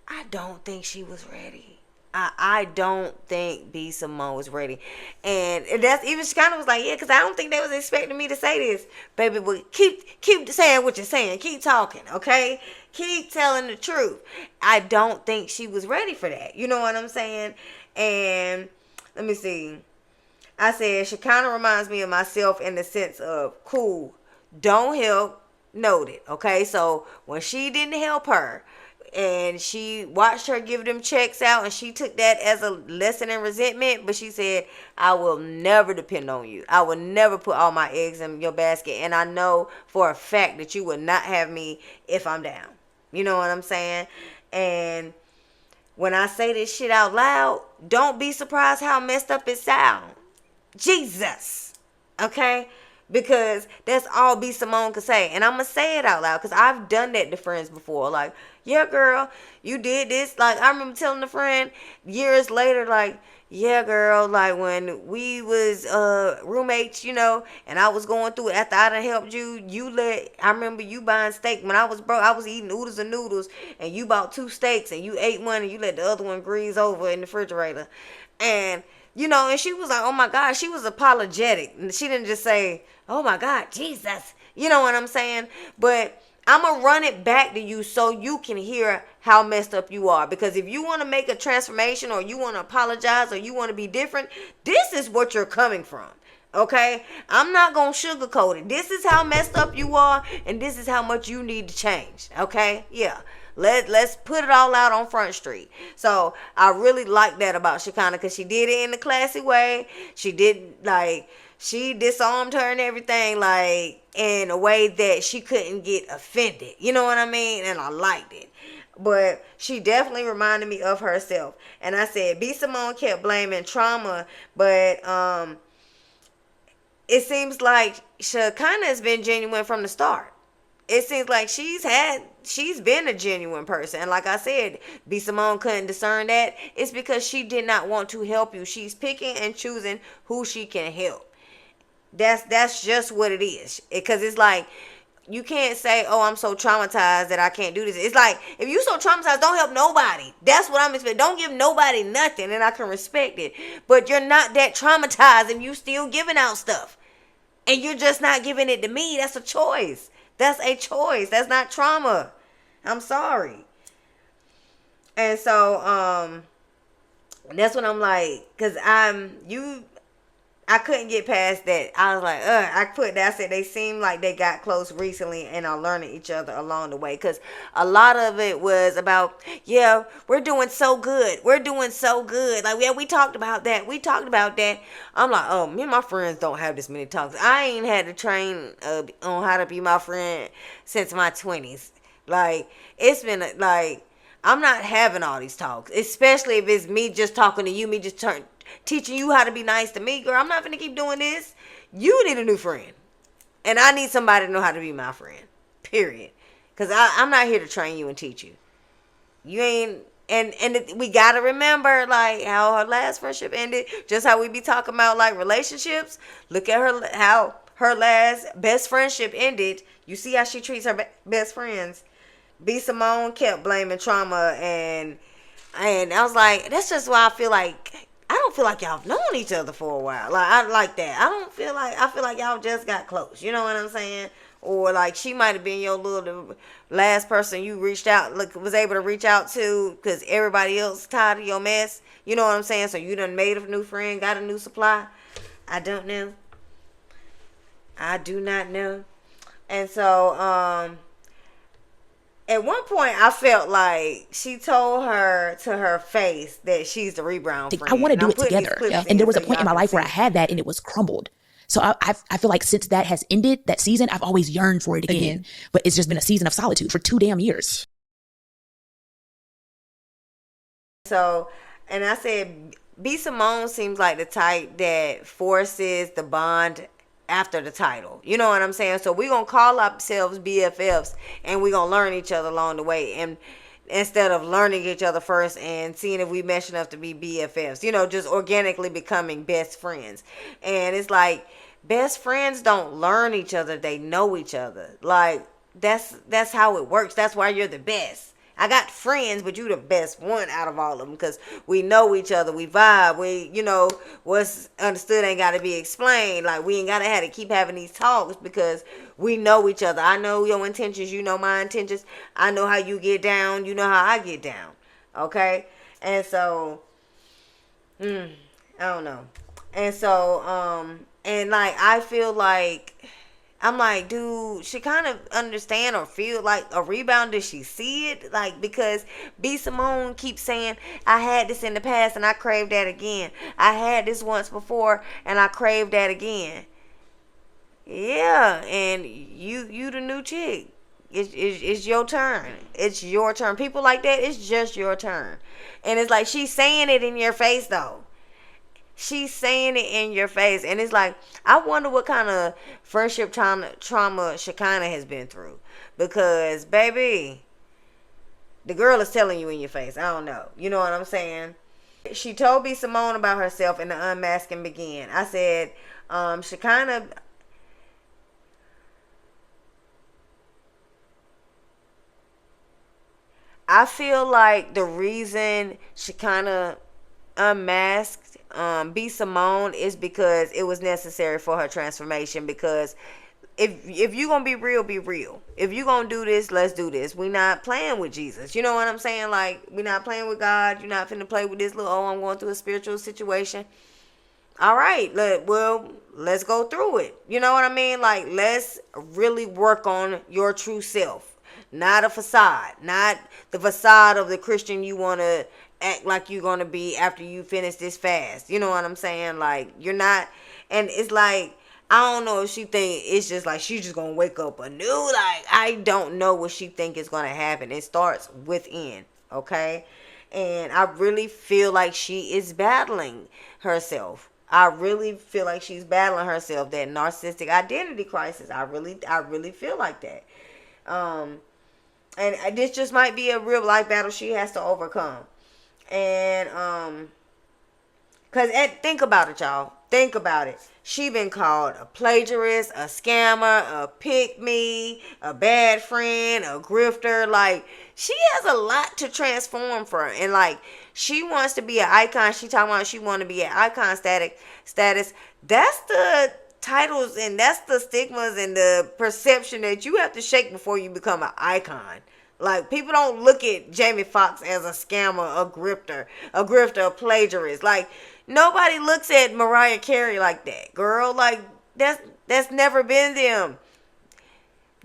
A: I don't think she was ready. I don't think B.Simone was ready. And that's even, she kind of was like, yeah, because I don't think they was expecting me to say this. Baby, but keep saying what you're saying. Keep talking, okay? Keep telling the truth. I don't think she was ready for that. You know what I'm saying? And let me see. I said, Shekinah reminds me of myself in the sense of, cool, don't help, noted, okay? So when she didn't help her and she watched her give them checks out and she took that as a lesson in resentment, but she said, I will never depend on you. I will never put all my eggs in your basket. And I know for a fact that you will not have me if I'm down. You know what I'm saying? And when I say this shit out loud, don't be surprised how messed up it sounds. Jesus. Okay? Because that's all B.Simone could say. And I'm going to say it out loud because I've done that to friends before. Like, yeah, girl, you did this. Like, I remember telling a friend years later, like, yeah, girl, like when we was roommates, you know, and I was going through it after I done helped you, I remember you buying steak. When I was broke, I was eating oodles and noodles, and you bought 2 steaks, and you ate one, and you let the other one grease over in the refrigerator. And you know, and she was like, oh my God, she was apologetic. She didn't just say, oh my God, Jesus. You know what I'm saying? But I'm going to run it back to you so you can hear how messed up you are. Because if you want to make a transformation or you want to apologize or you want to be different, this is what you're coming from. Okay? I'm not going to sugarcoat it. This is how messed up you are and this is how much you need to change. Okay? Yeah. Let's put it all out on Front Street. So I really like that about Shekinah because she did it in a classy way. She disarmed her and everything, like in a way that she couldn't get offended. You know what I mean? And I liked it. But she definitely reminded me of herself. And I said, B.Simone kept blaming trauma, but it seems like Shekinah has been genuine from the start. It seems like she's been a genuine person. And like I said, B.Simone couldn't discern that. It's because she did not want to help you. She's picking and choosing who she can help. That's just what it is. Because it's like, you can't say, oh, I'm so traumatized that I can't do this. It's like, if you so traumatized, don't help nobody. That's what I'm expecting. Don't give nobody nothing, and I can respect it. But you're not that traumatized, and you still giving out stuff. And you're just not giving it to me. That's a choice. That's a choice. That's not trauma. I'm sorry. And so, that's when I'm like, because I couldn't get past that. I was like, I said they seem like they got close recently and are learning each other along the way. Because a lot of it was about, yeah, we're doing so good. We're doing so good. Like, yeah, we talked about that. We talked about that. I'm like, oh, me and my friends don't have this many talks. I ain't had to train on how to be my friend since my 20s. Like, it's been, like, I'm not having all these talks. Especially if it's me just talking to you, me just teaching you how to be nice to me. Girl, I'm not gonna keep doing this. You need a new friend. And I need somebody to know how to be my friend. Period. Because I'm not here to train you and teach you. You ain't... And we got to remember, like, how her last friendship ended. Just how we be talking about, like, relationships. Look at how her last best friendship ended. You see how she treats her best friends. B.Simone kept blaming trauma. And I was like, that's just why I feel like... I don't feel like y'all have known each other for a while. Like, I like that. I feel like y'all just got close. You know what I'm saying? Or like she might have been your the last person you reached out, was able to reach out to because everybody else tired of your mess. You know what I'm saying? So you done made a new friend, got a new supply. I don't know. I do not know. And so, at one point, I felt like she told her to her face that she's the rebound friend.
C: I want to do it together. And there was a point in my life where I had that and it was crumbled. So I feel like since that has ended, that season, I've always yearned for it again. But it's just been a season of solitude for 2 damn years.
A: So, and I said, B.Simone seems like the type that forces the bond after the title. You know what I'm saying? So we're going to call ourselves BFFs and we're going to learn each other along the way. And instead of learning each other first and seeing if we mesh enough to be BFFs, you know, just organically becoming best friends. And it's like best friends don't learn each other. They know each other. Like that's how it works. That's why you're the best. I got friends, but you the best one out of all of them because we know each other, we vibe, we, you know, what's understood ain't got to be explained. Like, we ain't got to keep having these talks because we know each other. I know your intentions, you know my intentions. I know how you get down, you know how I get down, okay? And so, I don't know. And so, and like, I feel like... I'm like, dude, she kind of understand or feel like a rebound. Does she see it? Like, because B.Simone keeps saying, I had this in the past and I craved that again. I had this once before and I craved that again. Yeah, and you the new chick. It's your turn. It's your turn. People like that, it's just your turn. And it's like she's saying it in your face, though. She's saying it in your face. And it's like, I wonder what kind of friendship trauma Shekinah has been through. Because, baby, the girl is telling you in your face. I don't know. You know what I'm saying? She told B.Simone about herself in the Unmasking Began. I said, Shekinah... I feel like the reason Shekinah unmasked B.Simone is because it was necessary for her transformation. Because if you gonna be real, be real. If you gonna do this, let's do this. We not playing with Jesus. You know what I'm saying? Like, we not playing with God. You're not finna play with this little, I'm going through a spiritual situation. All right, let's go through it. You know what I mean? Like, let's really work on your true self. Not a facade. Not the facade of the Christian you want to act like you're going to be after you finish this fast. You know what I'm saying? Like, you're not. And it's like, I don't know if she think it's just like she's just going to wake up anew. Like, I don't know what she think is going to happen. It starts within, okay? And I really feel like she is battling herself. I really feel like she's battling herself, that narcissistic identity crisis. I really feel like that. And this just might be a real life battle she has to overcome. And, think about it, y'all. Think about it. She been called a plagiarist, a scammer, a pick-me, a bad friend, a grifter. Like, she has a lot to transform for. And, like, she wants to be an icon. She talking about she want to be an icon status. That's the titles and that's the stigmas and the perception that you have to shake before you become an icon. Like, people don't look at Jamie Foxx as a scammer, a grifter, a plagiarist. Like, nobody looks at Mariah Carey like that, girl. Like, that's never been them.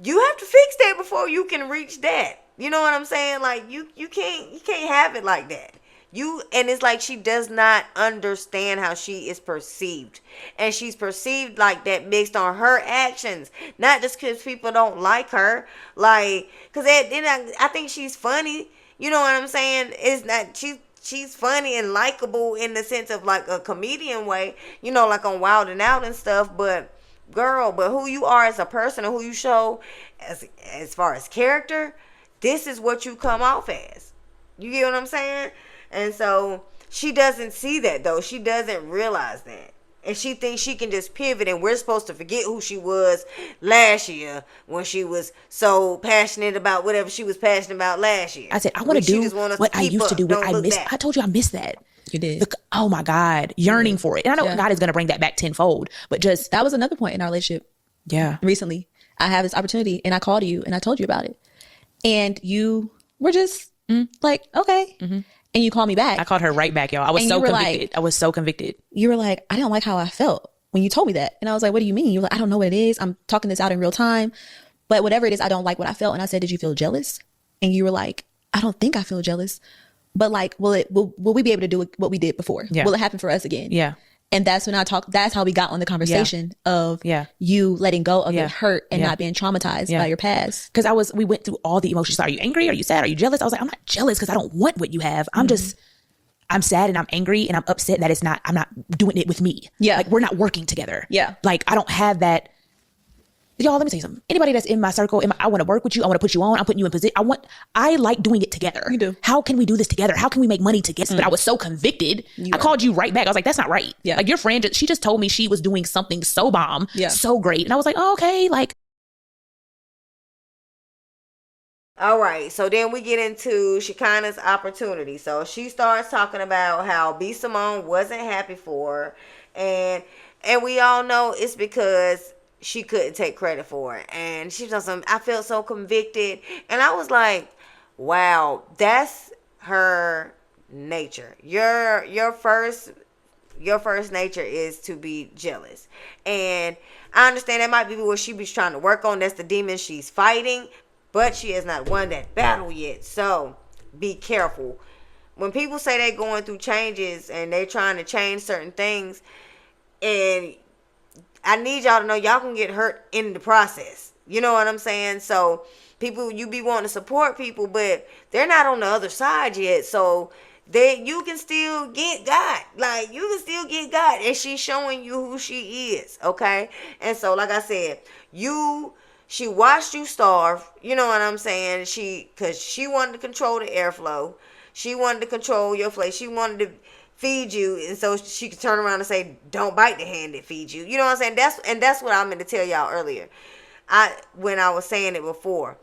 A: You have to fix that before you can reach that. You know what I'm saying? Like, you can't have it like that. And it's like she does not understand how she is perceived. And she's perceived like that based on her actions. Not just because people don't like her. Like, because I think she's funny. You know what I'm saying? It's not, she's funny and likable in the sense of like a comedian way. You know, like on Wild and Out and stuff. But, girl, who you are as a person and who you show as far as character, this is what you come off as. You get what I'm saying? And so she doesn't see that, though. She doesn't realize that. And she thinks she can just pivot, and we're supposed to forget who she was last year when she was so passionate about whatever she was passionate about last year.
C: I said, I want to do what I used to do. What I missed. I told you I missed that.
B: You did.
C: Oh my God. Yearning for it. And I know God is going to bring that back tenfold. But just.
B: That was another point in our relationship.
C: Yeah.
B: Recently. I have this opportunity, and I called you, and I told you about it. And you were just like, okay. Mm-hmm. And you called me back.
C: I called her right back, y'all. I was so convicted.
B: Like,
C: I was so convicted.
B: You were like, I don't like how I felt when you told me that. And I was like, what do you mean? You were like, I don't know what it is. I'm talking this out in real time. But whatever it is, I don't like what I felt. And I said, did you feel jealous? And you were like, I don't think I feel jealous. But like, will we be able to do what we did before? Yeah. Will it happen for us again?
C: Yeah.
B: And that's when that's how we got on the conversation of you letting go of your hurt and not being traumatized by your past.
C: Because we went through all the emotions. Are you angry? Are you sad? Are you jealous? I was like, I'm not jealous because I don't want what you have. I'm sad and I'm angry and I'm upset that I'm not doing it with me.
B: Yeah.
C: Like, we're not working together.
B: Yeah.
C: Like, I don't have that. Y'all, let me tell you something. Anybody that's in my circle, I want to work with you. I want to put you on. I'm putting you in position. I like doing it together.
B: You do.
C: How can we do this together? How can we make money together? But I was so convicted. I called you right back. I was like, that's not right.
B: Yeah.
C: Like, your friend, she just told me she was doing something so bomb, so great. And I was like, oh, okay. Like.
A: All right. So then we get into Shekinah's opportunity. So she starts talking about how B.Simone wasn't happy for her. And we all know it's because she couldn't take credit for it. And she was like, I felt so convicted. And I was like, wow, that's her nature. Your first nature is to be jealous. And I understand that might be what she was trying to work on. That's the demon she's fighting. But she has not won that battle yet. So be careful. When people say they're going through changes and they're trying to change certain things, and I need y'all to know y'all can get hurt in the process. You know what I'm saying? So people, you be wanting to support people, but they're not on the other side yet. So you can still get God. Like, you can still get God. And she's showing you who she is. Okay? And so, like I said, she watched you starve. You know what I'm saying? Because she wanted to control the airflow. She wanted to control your flesh. She wanted to feed you, and so she could turn around and say, don't bite the hand that feeds you. You know what I'm saying? That's what I meant to tell y'all earlier. When I was saying it before.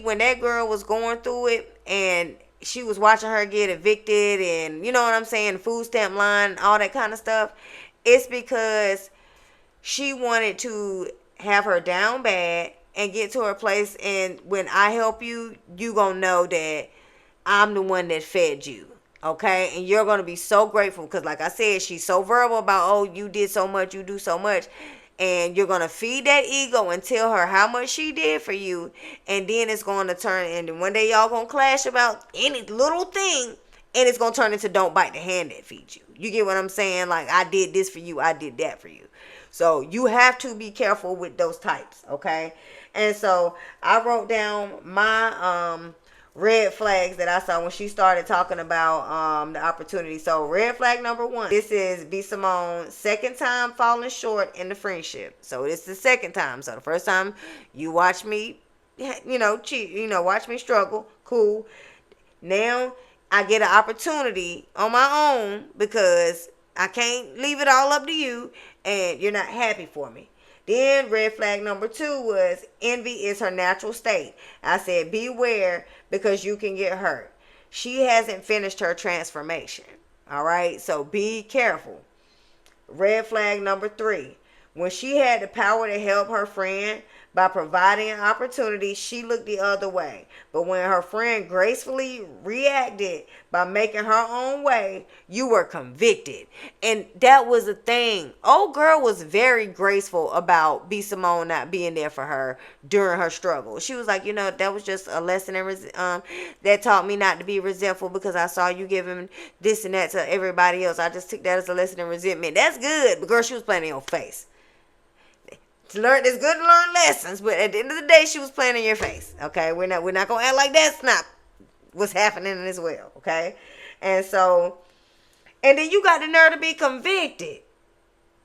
A: When that girl was going through it, and she was watching her get evicted, and you know what I'm saying, food stamp line, all that kind of stuff, it's because she wanted to have her down bad and get to her place, and when I help you, you gonna know that I'm the one that fed you. Okay, and you're going to be so grateful because, like I said, she's so verbal about, oh, you did so much, you do so much. And you're going to feed that ego and tell her how much she did for you. And then it's going to turn, and one day y'all going to clash about any little thing. And it's going to turn into don't bite the hand that feeds you. You get what I'm saying? Like, I did this for you, I did that for you. So you have to be careful with those types, okay? And so I wrote down my red flags that I saw when she started talking about the opportunity. So red flag number 1, this is B.Simone's second time falling short in the friendship. So this is the second time. So the first time you watch me, cheat, watch me struggle. Cool. Now I get an opportunity on my own because I can't leave it all up to you and you're not happy for me. Then red flag number 2 was envy is her natural state. I said beware because you can get hurt. She hasn't finished her transformation. All right, so be careful. Red flag number 3. When she had the power to help her friend By providing an opportunity, she looked the other way. But when her friend gracefully reacted by making her own way, you were convicted. And that was the thing. Old girl was very graceful about B.Simone not being there for her during her struggle. She was like, that was just a lesson that taught me not to be resentful because I saw you giving this and that to everybody else. I just took that as a lesson in resentment. That's good. But girl, she was playing in your face. It's good to learn lessons, but at the end of the day, she was playing in your face. Okay, we're not gonna act like that's not what's happening as well. Okay, and then you got the nerve to be convicted.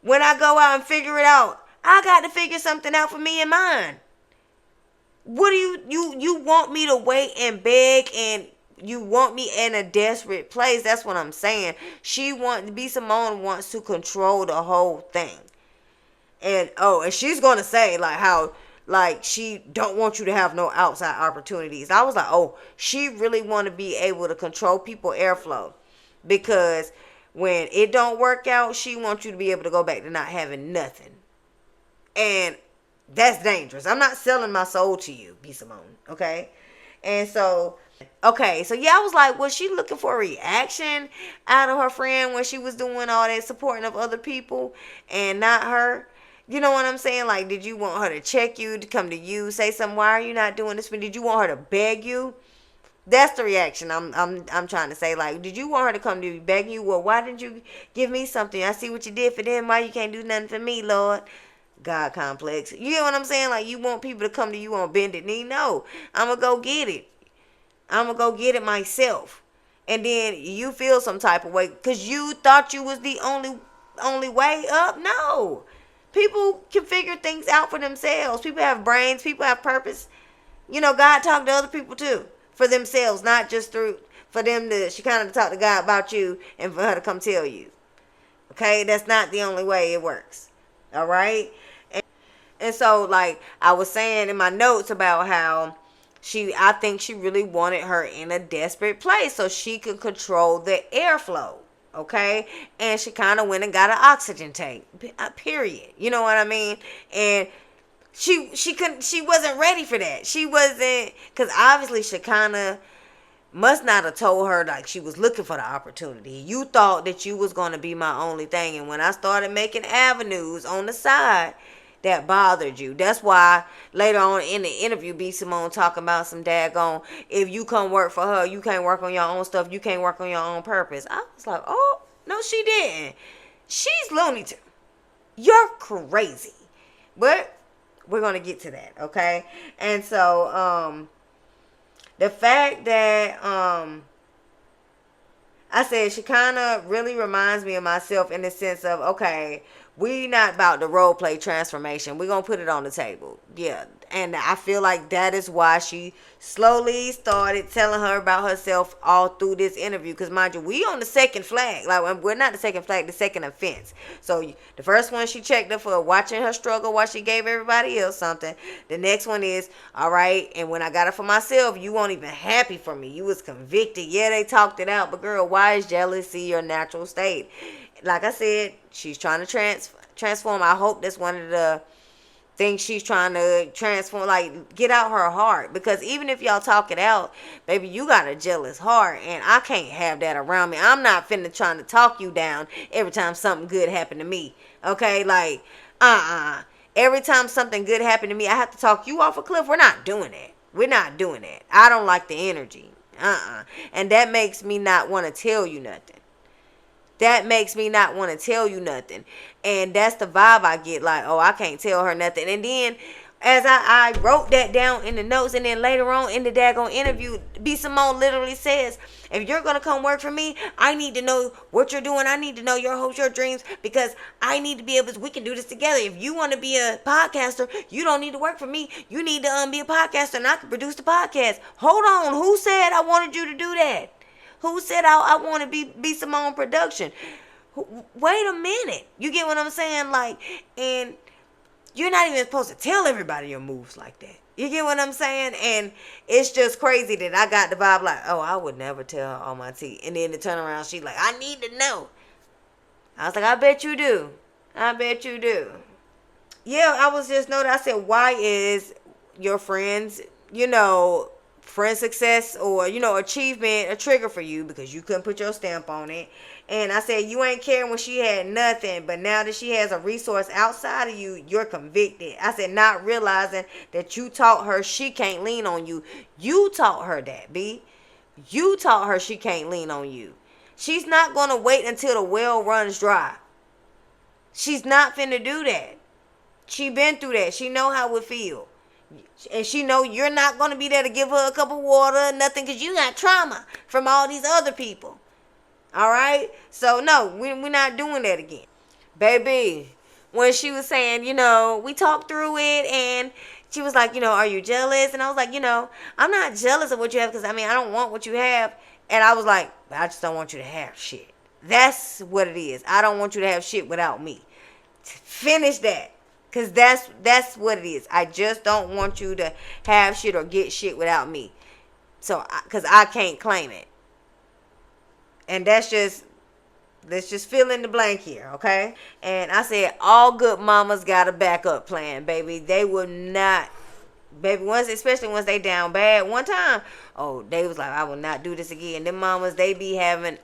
A: When I go out and figure it out, I got to figure something out for me and mine. What do you want me to wait and beg, and you want me in a desperate place? That's what I'm saying. B.Simone wants to control the whole thing. And she's gonna say how she don't want you to have no outside opportunities. I was like, she really want to be able to control people airflow, because when it don't work out, she wants you to be able to go back to not having nothing, and that's dangerous. I'm not selling my soul to you, B.Simone. Okay, and so yeah, I was like, was she looking for a reaction out of her friend when she was doing all that supporting of other people and not her? You know what I'm saying? Like, did you want her to check you, to come to you, say something? Why are you not doing this? Did you want her to beg you? That's the reaction I'm trying to say. Like, did you want her to come to you, beg you? Well, why didn't you give me something? I see what you did for them. Why you can't do nothing for me, Lord? God complex. You know what I'm saying? Like, you want people to come to you on bended knee? No, I'm gonna go get it. I'm gonna go get it myself. And then you feel some type of way because you thought you was the only way up. No. People can figure things out for themselves. People have brains. People have purpose. God talked to other people too, for themselves, not just for them to Shekinah to talk to God about you and for her to come tell you. Okay, that's not the only way it works. All right, and so like I was saying in my notes about how I think she really wanted her in a desperate place so she could control the airflow. Okay, and she kind of went and got an oxygen tank. Period. You know what I mean? And she wasn't ready for that. She wasn't, because obviously Shekinah must not have told her like she was looking for the opportunity. You thought that you was gonna be my only thing, and when I started making avenues on the side, that bothered you. That's why later on in the interview, B.Simone talking about some daggone, if you come work for her, you can't work on your own stuff, you can't work on your own purpose. I was like, oh, no, she didn't. She's Looney Tunes. You're crazy. But we're going to get to that, okay? And so, the fact that, I said Shekinah really reminds me of myself in the sense of, okay, we not about the role play transformation. We're going to put it on the table. Yeah. And I feel like that is why she slowly started telling her about herself all through this interview. Because mind you, we on the second flag. Like, we're not the second flag, the second offense. So the first one, she checked her for watching her struggle while she gave everybody else something. The next one is, all right, and when I got it for myself, you weren't even happy for me. You was convicted. Yeah, they talked it out. But girl, why is jealousy your natural state? Like I said, she's trying to transform. I hope that's one of the things she's trying to transform, like get out her heart. Because even if y'all talk it out, baby, you got a jealous heart, and I can't have that around me. I'm not finna trying to talk you down every time something good happened to me. Okay, like every time something good happened to me, I have to talk you off a cliff. We're not doing that. We're not doing that. I don't like the energy. And that makes me not want to tell you nothing. That makes me not want to tell you nothing. And that's the vibe I get, like, oh, I can't tell her nothing. And then as I wrote that down in the notes, and then later on in the daggone interview, B.Simone literally says, if you're going to come work for me, I need to know what you're doing. I need to know your hopes, your dreams, because I need to be able to, we can do this together. If you want to be a podcaster, you don't need to work for me. You need to be a podcaster, and I can produce the podcast. Hold on. Who said I wanted you to do that? Who said I want to be B.Simone production? Wait a minute. You get what I'm saying? Like, and you're not even supposed to tell everybody your moves like that. You get what I'm saying? And it's just crazy that I got the vibe like, oh, I would never tell her all my tea. And then to turn around, she's like, I need to know. I was like, I bet you do. I bet you do. Yeah, I was just noting. I said, why is your friends, friend success or, achievement a trigger for you because you couldn't put your stamp on it? And I said, you ain't caring when she had nothing, but now that she has a resource outside of you, you're convicted. I said, not realizing that you taught her she can't lean on you. You taught her that, B. You taught her she can't lean on you. She's not going to wait until the well runs dry. She's not finna do that. She been through that. She know how it feel. And she know you're not going to be there to give her a cup of water, nothing, because you got trauma from all these other people. All right? So, no, we're not doing that again. Baby, when she was saying, we talked through it, and she was like, are you jealous? And I was like, I'm not jealous of what you have, because, I don't want what you have. And I was like, but I just don't want you to have shit. That's what it is. I don't want you to have shit without me. Finish that. Because that's what it is. I just don't want you to have shit or get shit without me. So, because I can't claim it. And let's just fill in the blank here, okay? And I said, all good mamas got a backup plan, baby. They will not, baby, especially once they down bad. One time, they was like, I will not do this again. Them mamas, they be having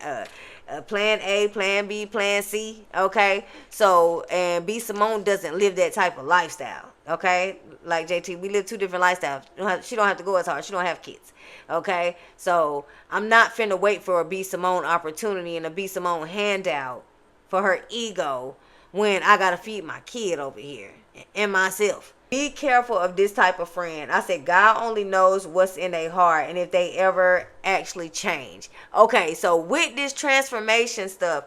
A: plan A, plan B, plan C, okay? So, and B.Simone doesn't live that type of lifestyle, okay? Like JT, we live two different lifestyles. She don't have to go as hard. She don't have kids, okay? So, I'm not finna wait for a B.Simone opportunity and a B.Simone handout for her ego when I gotta feed my kid over here and myself. Be careful of this type of friend. I said, God only knows what's in their heart and if they ever actually change. Okay, so with this transformation stuff,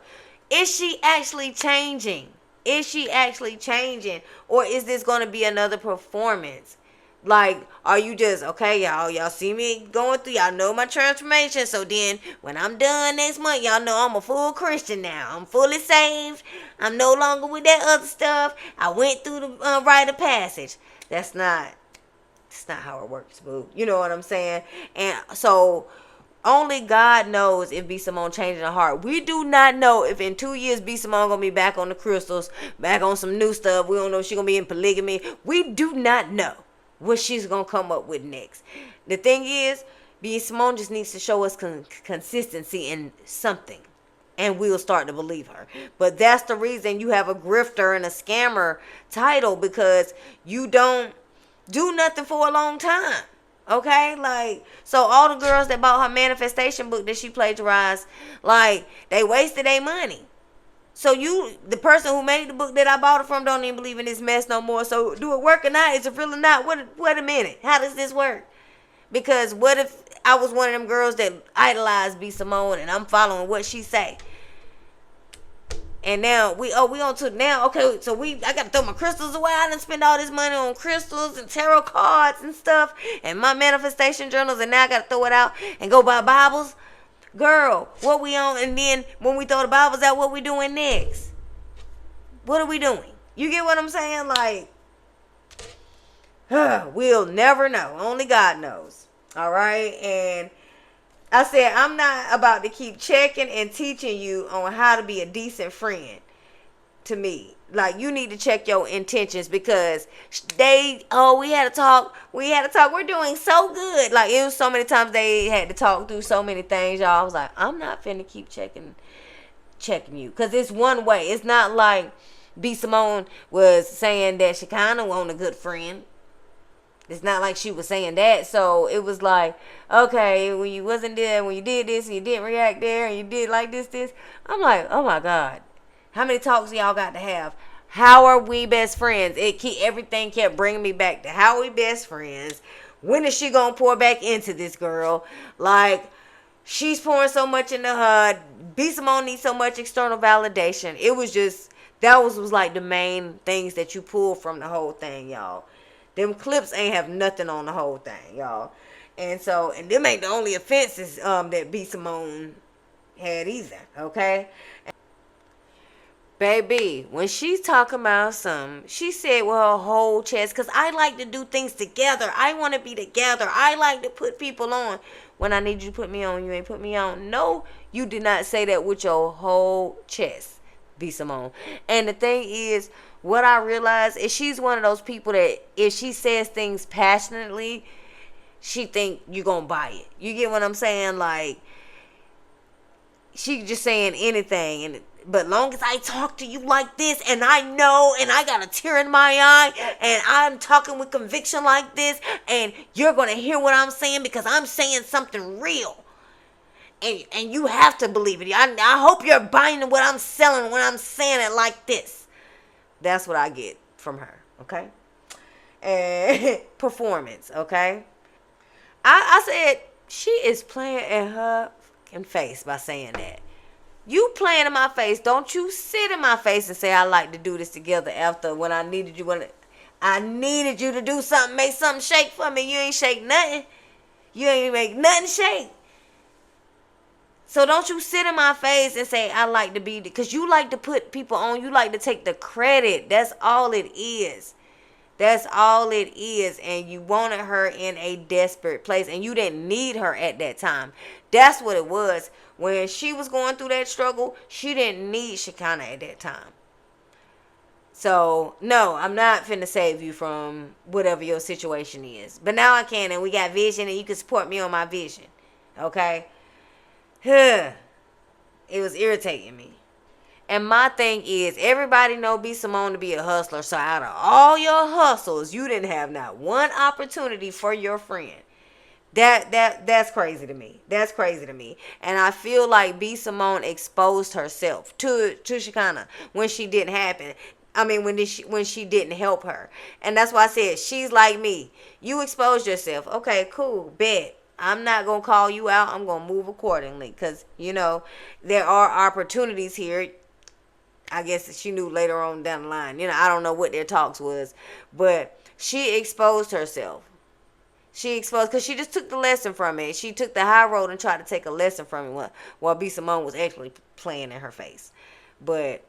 A: is she actually changing? Is she actually changing? Or is this going to be another performance? Like, are you just, okay, y'all see me going through, y'all know my transformation, so then when I'm done next month, y'all know I'm a full Christian now. I'm fully saved. I'm no longer with that other stuff. I went through the rite of passage. That's not how it works, boo. You know what I'm saying? And so, only God knows if B.Simone changing her heart. We do not know if in 2 years B.Simone gonna be back on the crystals, back on some new stuff. We don't know if she gonna be in polygamy. We do not know what she's gonna come up with next. The thing is, B.Simone just needs to show us consistency in something, and we'll start to believe her. But that's the reason you have a grifter and a scammer title, because you don't do nothing for a long time. Okay, like, so all the girls that bought her manifestation book that she plagiarized, like, they wasted their money. So the person who made the book that I bought it from, don't even believe in this mess no more. So do it work or not? Is it real or not? Wait a minute. How does this work? Because what if I was one of them girls that idolized B.Simone and I'm following what she say? And now we on to now, okay, so I gotta throw my crystals away. I done spend all this money on crystals and tarot cards and stuff and my manifestation journals, and now I gotta throw it out and go buy Bibles. Girl, what we on? And then when we throw the Bibles out, what we doing next? What are we doing? You get what I'm saying? Like, we'll never know. Only God knows. All right? And I said, I'm not about to keep checking and teaching you on how to be a decent friend to me. Like, you need to check your intentions, because we had to talk. We're doing so good. Like, it was so many times they had to talk through so many things, y'all. I was like, I'm not finna keep checking you. Because it's one way. It's not like B.Simone was saying that Shekinah wasn't a good friend. It's not like she was saying that. So it was like, okay, when you wasn't there, when you did this and you didn't react there and you did like this. I'm like, oh my God. How many talks y'all got to have? How are we best friends? Everything kept bringing me back to how are we best friends? When is she gonna pour back into this girl? Like, she's pouring so much into her. B.Simone needs so much external validation. It was just, that was like the main things that you pull from the whole thing, y'all. Them clips ain't have nothing on the whole thing, y'all. And them ain't the only offenses that B.Simone had either, okay? Baby, when she's talking about something, she said with her whole chest, because I like to do things together. I want to be together. I like to put people on. When I need you to put me on, you ain't put me on. No, you did not say that with your whole chest. B.Simone. And the thing is, what I realize is she's one of those people that if she says things passionately, she think you gonna buy it. You get what I'm saying? Like, she just saying anything, but long as I talk to you like this, and I know, and I got a tear in my eye, and I'm talking with conviction like this, and you're gonna hear what I'm saying because I'm saying something real, and you have to believe it. I hope you're buying what I'm selling when I'm saying it like this. That's what I get from her, okay? And performance, okay? I said she is playing in her face by saying that. You playing in my face. Don't you sit in my face and say I like to do this together after when I needed you to do something, make something shake for me. You ain't shake nothing. You ain't make nothing shake. So don't you sit in my face and say I like to be, because you like to put people on. You like to take the credit. That's all it is. That's all it is. And you wanted her in a desperate place, and you didn't need her at that time. That's what it was. When she was going through that struggle, she didn't need Shekinah at that time. So, no, I'm not finna save you from whatever your situation is. But now I can, and we got vision, and you can support me on my vision. Okay? It was irritating me. And my thing is, everybody know B.Simone to be a hustler. So out of all your hustles, you didn't have not one opportunity for your friend. That's crazy to me. That's crazy to me. And I feel like B.Simone exposed herself to Shekinah when she didn't happen. I mean, when she didn't help her. And that's why I said, she's like me. You exposed yourself. Okay, cool, bet. I'm not going to call you out. I'm going to move accordingly. Because, there are opportunities here. I guess she knew later on down the line. I don't know what their talks was. But she exposed herself. Because she just took the lesson from it. She took the high road and tried to take a lesson from it while B.Simone was actually playing in her face. But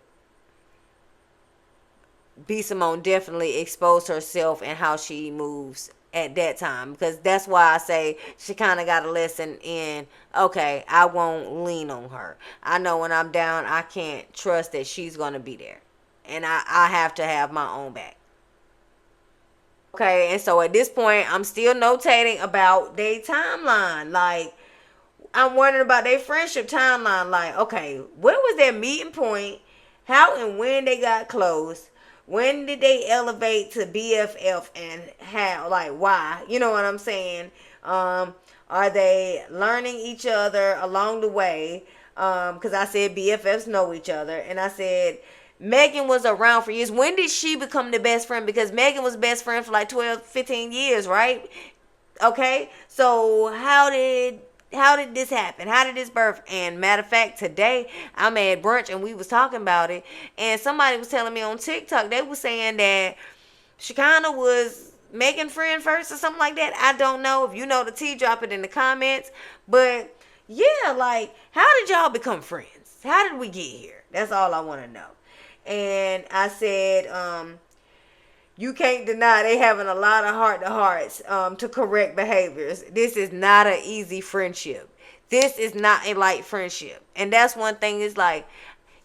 A: B.Simone definitely exposed herself and how she moves at that time, because that's why I say she kind of got a lesson in, okay, I won't lean on her. I know when I'm down, I can't trust that she's going to be there. And I have to have my own back. Okay, and so at this point, I'm still notating about their timeline. Like, I'm wondering about their friendship timeline. Like, okay, where was their meeting point? How and when they got close? When did they elevate to BFF, and how? Like, why? You know what I'm saying? Are they learning each other along the way? Because I said BFFs know each other. And I said Megan was around for years. When did she become the best friend? Because Megan was best friend for like 12, 15 years, right? Okay? So how did this happen? How did this birth? And matter of fact, today I'm at brunch and we was talking about it, and somebody was telling me on TikTok, they were saying that Shekinah was Megan friend first or something like that. I don't know. If you know the tea, drop it in the comments. But yeah, like, how did y'all become friends? How did we get here? That's all I want to know. And I said, you can't deny they having a lot of heart-to-hearts to correct behaviors. This is not an easy friendship. This is not a light friendship. And that's one thing, is like,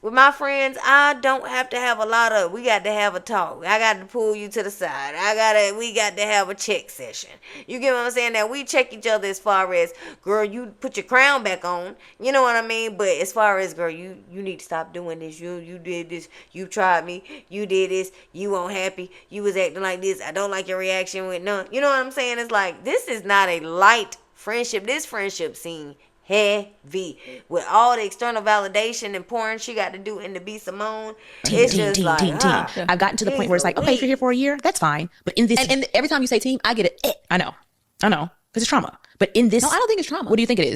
A: with my friends, I don't have to have a lot of, we got to have a talk. I got to pull you to the side. We got to have a check session. You get what I'm saying? Now, we check each other as far as, girl, you put your crown back on. You know what I mean? But as far as, girl, you need to stop doing this. You did this. You tried me. You did this. You weren't happy. You was acting like this. I don't like your reaction with none. You know what I'm saying? It's like, this is not a light friendship. This friendship scene heavy with all the external validation and pouring she got to do into B.Simone. It's just like,
C: I've gotten to the point where it's like, okay, if you're here for a year, that's fine. But in this,
B: and every time you say team, I get it.
C: I know, because it's trauma. But in this,
B: no, I don't think it's trauma.
C: What do you think it is?